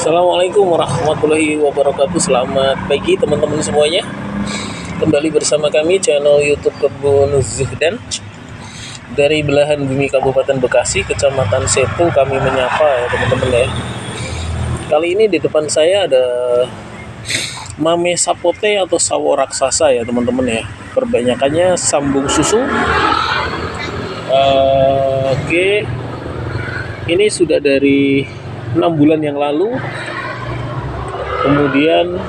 Assalamualaikum warahmatullahi wabarakatuh. Selamat pagi teman-teman semuanya. Kembali bersama kami channel YouTube Kebun Zuhdan dari belahan bumi Kabupaten Bekasi, Kecamatan Setu. Kami menyapa ya teman-teman ya. Kali ini di depan saya ada mame sapote atau sawo raksasa ya teman-teman ya. Perbanyakannya sambung susu. Oke. Ini sudah dari 6 bulan yang lalu, kemudian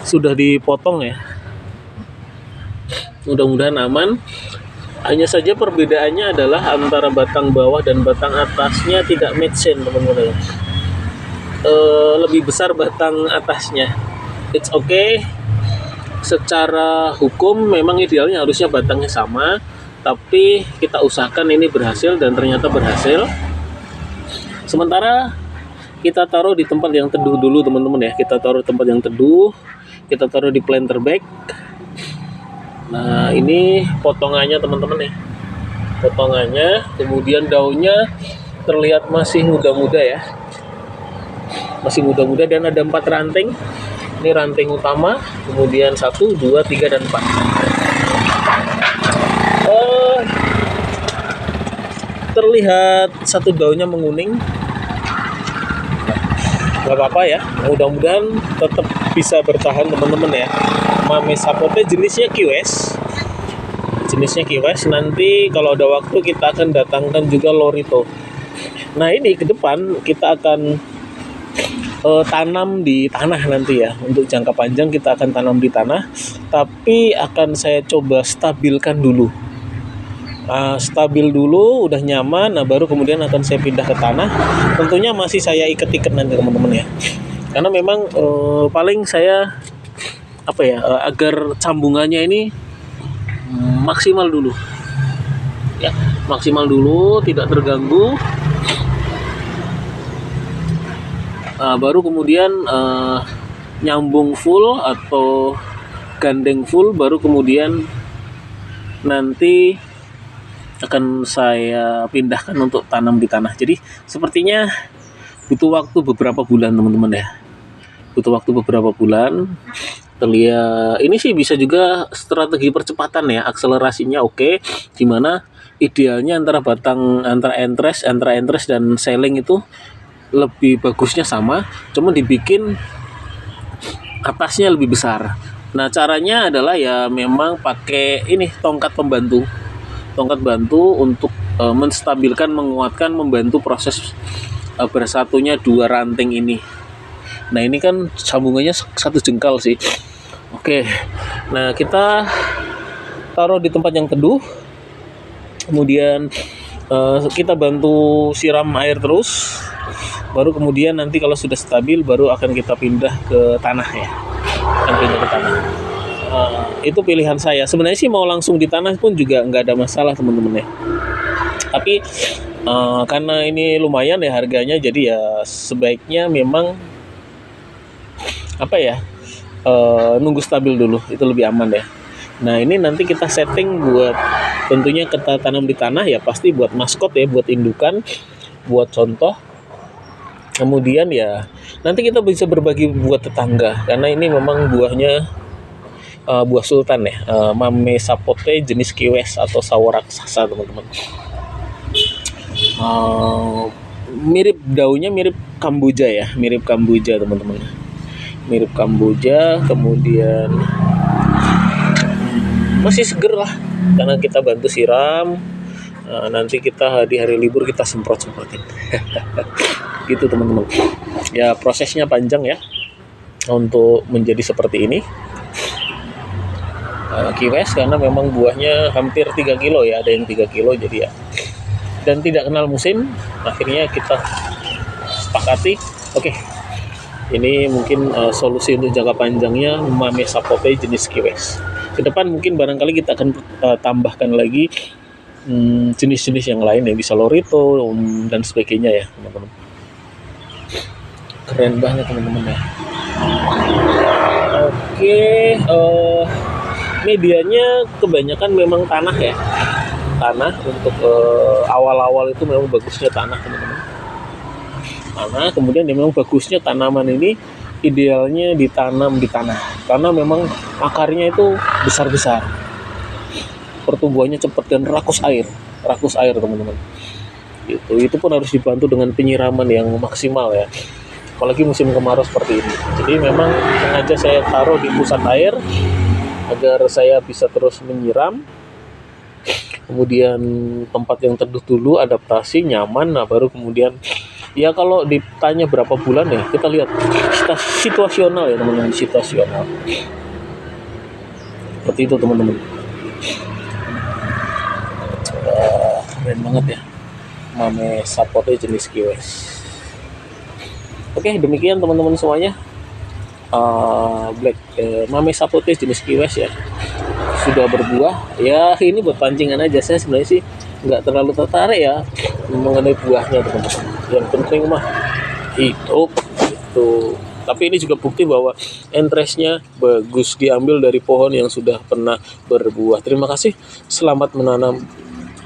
sudah dipotong ya. Mudah-mudahan aman. Hanya saja perbedaannya adalah antara batang bawah dan batang atasnya tidak match, teman-teman. Lebih besar batang atasnya. It's okay. Secara hukum memang idealnya harusnya batangnya sama, tapi kita usahakan ini berhasil dan ternyata berhasil. Sementara kita taruh di tempat yang teduh dulu teman-teman ya. Kita taruh tempat yang teduh, kita taruh di planter bag. Nah ini potongannya teman-teman ya. Potongannya, kemudian daunnya terlihat masih muda-muda ya. Masih muda-muda dan ada 4 ranting. Ini ranting utama, kemudian 1, 2, 3, dan 4. Terlihat satu daunnya menguning. Gak apa-apa ya, mudah-mudahan tetap bisa bertahan teman-teman ya. Mame sapote jenisnya kiwes. Nanti kalau ada waktu kita akan datangkan juga lorito. Nah ini ke depan kita akan tanam di tanah nanti ya. Untuk jangka panjang kita akan tanam di tanah, tapi akan saya coba stabilkan dulu. Stabil dulu, udah nyaman, nah baru kemudian akan saya pindah ke tanah. Tentunya masih saya iket-iket nanti teman-teman ya, karena memang paling saya agar sambungannya ini maksimal dulu ya, maksimal dulu, tidak terganggu. Baru kemudian nyambung full atau gandeng full, baru kemudian nanti akan saya pindahkan untuk tanam di tanah. Jadi sepertinya butuh waktu beberapa bulan teman-teman ya. Butuh waktu beberapa bulan. Terlihat ini sih bisa juga strategi percepatan ya, akselerasinya oke. Dimana idealnya antara entres dan seling itu lebih bagusnya sama, cuma dibikin atasnya lebih besar. Nah caranya adalah ya memang pakai ini tongkat bantu untuk menstabilkan, menguatkan, membantu proses bersatunya 2 ranting ini. Nah ini kan sambungannya 1 jengkal sih. Oke, nah kita taruh di tempat yang teduh, kemudian kita bantu siram air terus, baru kemudian nanti kalau sudah stabil baru akan kita pindah ke tanah ya. Itu pilihan saya. Sebenarnya sih mau langsung di tanah pun juga nggak ada masalah teman-teman ya. Tapi karena ini lumayan ya harganya, jadi ya sebaiknya memang nunggu stabil dulu, itu lebih aman ya. Nah ini nanti kita setting buat tentunya kita tanam di tanah ya, pasti buat maskot ya, buat indukan, buat contoh. Kemudian ya nanti kita bisa berbagi buat tetangga, karena ini memang buahnya buah sultan ya, mame sapote jenis kiwes atau sawo raksasa teman-teman. Mirip daunnya mirip kamboja ya, teman-teman. Mirip kamboja, kemudian masih seger lah karena kita bantu siram. Nanti kita di hari libur kita semprotin gitu teman-teman ya. Prosesnya panjang ya untuk menjadi seperti ini. Kiwes karena memang buahnya hampir 3 kilo ya, ada yang 3 kilo jadi ya, dan tidak kenal musim. Akhirnya kita sepakati oke, ini mungkin solusi untuk jangka panjangnya mame sapote jenis kiwes. Ke depan mungkin barangkali kita akan tambahkan lagi jenis-jenis yang lain yang bisa lorito dan sebagainya ya teman-teman. Keren banget teman-teman ya. Oke, medianya kebanyakan memang tanah ya. Tanah untuk awal-awal itu memang bagusnya tanah teman-teman. tanah. Kemudian memang bagusnya tanaman ini idealnya ditanam di tanah karena memang akarnya itu besar-besar, pertumbuhannya cepat dan rakus air teman-teman. Itu pun harus dibantu dengan penyiraman yang maksimal ya, apalagi musim kemarau seperti ini. Jadi memang sengaja saya taruh di pusat air agar saya bisa terus menyiram. Kemudian tempat yang teduh dulu, adaptasi nyaman. Nah baru kemudian ya kalau ditanya berapa bulan ya kita lihat situasional ya teman-teman, situasional seperti itu teman-teman. Keren banget ya mame sapote jenis kiwes. Oke, demikian teman-teman semuanya. Mame sapote jenis kiwes ya sudah berbuah ya. Ini buat pancingan aja, saya sebenarnya sih nggak terlalu tertarik ya mengenai buahnya teman-teman. Yang penting mah hidup itu. Tapi ini juga bukti bahwa entrestnya bagus, diambil dari pohon yang sudah pernah berbuah. Terima kasih, selamat menanam